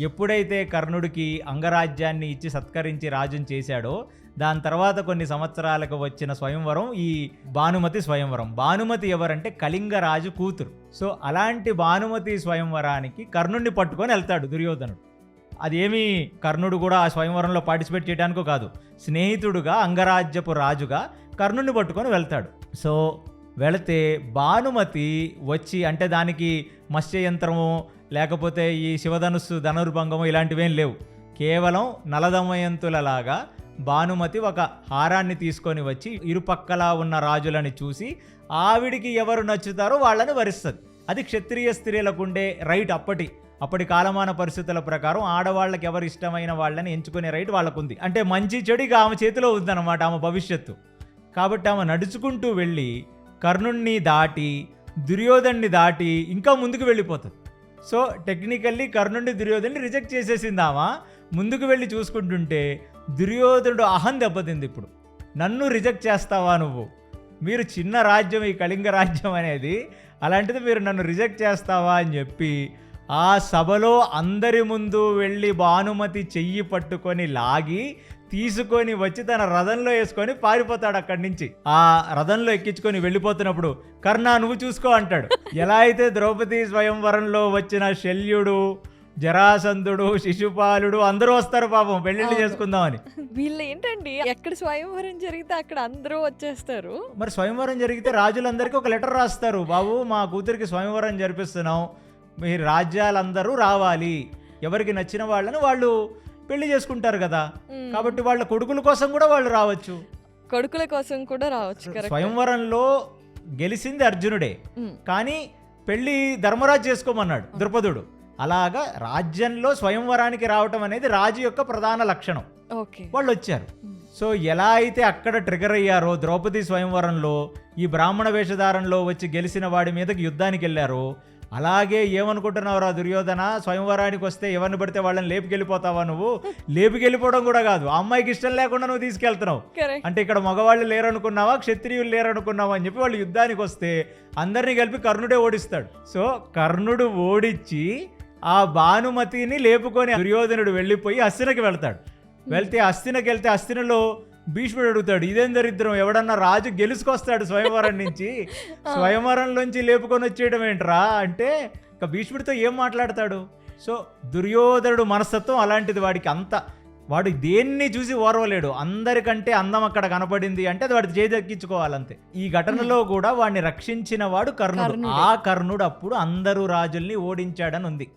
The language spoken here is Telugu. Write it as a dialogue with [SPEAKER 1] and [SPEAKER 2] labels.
[SPEAKER 1] ఎప్పుడైతే కర్ణుడికి అంగరాజ్యాన్ని ఇచ్చి సత్కరించి రాజుని చేశాడో దాని తర్వాత కొన్ని సంవత్సరాలకు వచ్చిన స్వయంవరం ఈ భానుమతి స్వయంవరం. భానుమతి ఎవరంటే కళింగరాజు కూతురు. సో అలాంటి భానుమతి స్వయంవరానికి కర్ణుడిని పట్టుకొని వెళ్తాడు దుర్యోధనుడు. అదేమీ కర్ణుడు కూడా ఆ స్వయంవరంలో పార్టిసిపేట్ చేయడానికో కాదు, స్నేహితుడుగా అంగరాజ్యపు రాజుగా కర్ణుడిని పట్టుకొని వెళ్తాడు. సో వెళితే భానుమతి వచ్చి, అంటే దానికి మత్స్యయంత్రము లేకపోతే ఈ శివధనుస్సు ధనుర్భంగము ఇలాంటివేం లేవు. కేవలం నలదమయంతులలాగా భానుమతి ఒక హారాన్ని తీసుకొని వచ్చి ఇరుపక్కలా ఉన్న రాజులని చూసి ఆవిడికి ఎవరు నచ్చుతారో వాళ్ళని వరిస్తుంది. అది క్షత్రియ స్త్రీలకు ఉండే రైట్. అప్పటి కాలమాన పరిస్థితుల ప్రకారం ఆడవాళ్ళకి ఎవరు ఇష్టమైన వాళ్ళని ఎంచుకునే రైట్ వాళ్ళకుంది. అంటే మంచి చెడు ఇక ఆమె చేతిలో ఉందన్నమాట, ఆమె భవిష్యత్తు. కాబట్టి ఆమె నడుచుకుంటూ వెళ్ళి కర్ణుణ్ణి దాటి దుర్యోధన్ని దాటి ఇంకా ముందుకు వెళ్ళిపోతుంది. సో టెక్నికల్లీ కర్ణుడిని దుర్యోధన్ని రిజెక్ట్ చేసేసింది ఆమె. ముందుకు వెళ్ళి చూసుకుంటుంటే దుర్యోధనుడు అహం దెబ్బతింది. ఇప్పుడు నన్ను రిజెక్ట్ చేస్తావా నువ్వు? మీరు చిన్న రాజ్యం ఈ కళింగ రాజ్యం అనేది, అలాంటిది మీరు నన్ను రిజెక్ట్ చేస్తావా అని చెప్పి ఆ సభలో అందరి ముందు వెళ్ళి భానుమతి చెయ్యి పట్టుకొని లాగి తీసుకొని వచ్చి తన రథంలో వేసుకొని పారిపోతాడు అక్కడి నుంచి. ఆ రథంలో ఎక్కించుకొని వెళ్ళిపోతున్నప్పుడు కర్ణ నువ్వు చూసుకో అంటాడు. ఎలా అయితే ద్రౌపది స్వయంవరంలో వచ్చిన శల్యుడు, జరాసంధుడు, శిశుపాలుడు అందరూ వస్తారు పాపం పెళ్లిళ్ళు చేసుకుందామని.
[SPEAKER 2] వీళ్ళు ఏంటండి ఎక్కడ స్వయంవరం జరిగితే అక్కడ అందరూ వచ్చేస్తారు.
[SPEAKER 1] మరి స్వయంవరం జరిగితే రాజులందరికీ ఒక లెటర్ రాస్తారు, బాబు మా కూతురికి స్వయంవరం జరిపిస్తున్నాం, మీ రాజ్యాలందరూ రావాలి, ఎవరికి నచ్చిన వాళ్ళని వాళ్ళు పెళ్లి చేసుకుంటారు కదా, కాబట్టి వాళ్ళ కొడుకుల కోసం కూడా వాళ్ళు రావచ్చు,
[SPEAKER 2] కొడుకుల కోసం కూడా రావచ్చు.
[SPEAKER 1] స్వయంవరంలో గెలిచింది అర్జునుడే, కానీ పెళ్లి ధర్మరాజు చేసుకోమన్నాడు ద్రుపదుడు. అలాగా రాజ్యంలో స్వయంవరానికి రావటం అనేది రాజు యొక్క ప్రధాన లక్షణం. వాళ్ళు వచ్చారు. సో ఎలా అయితే అక్కడ ట్రిగర్ అయ్యారో ద్రౌపది స్వయంవరంలో ఈ బ్రాహ్మణ వేషధారంలో వచ్చి గెలిచిన వాడి మీదకి యుద్ధానికి వెళ్ళారో, అలాగే ఏమనుకుంటున్నావురా దుర్యోధన, స్వయంవరానికి వస్తే ఎవరిని పడితే వాళ్ళని లేపుకెళ్ళిపోతావా నువ్వు? లేపుకెళ్ళిపోవడం కూడా కాదు, ఆ అమ్మాయికి ఇష్టం లేకుండా నువ్వు తీసుకెళ్తున్నావు. అంటే ఇక్కడ మగవాళ్ళు లేరనుకున్నావా, క్షత్రియులు లేరనుకున్నావా అని చెప్పి వాళ్ళు యుద్ధానికి వస్తే అందరినీ కలిపి కర్ణుడే ఓడిస్తాడు. సో కర్ణుడు ఓడించి ఆ భానుమతిని లేపుకొని దుర్యోధనుడు వెళ్ళిపోయి హస్తినకి వెళ్తాడు. వెళ్తే హస్తినలో భీష్ముడు అడుగుతాడు, ఇదేం దరిద్రం, ఎవడన్నా రాజు గెలుచుకొస్తాడు స్వయంవరం నుంచి, స్వయంవరంలోంచి లేపుకొని వచ్చేయడం ఏంట్రా అంటే ఇక భీష్ముడితో ఏం మాట్లాడతాడు? సో దుర్యోధనుడు మనస్తత్వం అలాంటిది. వాడు దేన్ని చూసి ఓర్వలేడు. అందరికంటే అందం అక్కడ కనపడింది అంటే అది వాడి చేదెక్కించుకోవాలంతే. ఈ ఘటనలో కూడా వాడిని రక్షించిన వాడు కర్ణుడు. ఆ కర్ణుడు అప్పుడు అందరూ రాజుల్ని ఓడించాడని ఉంది.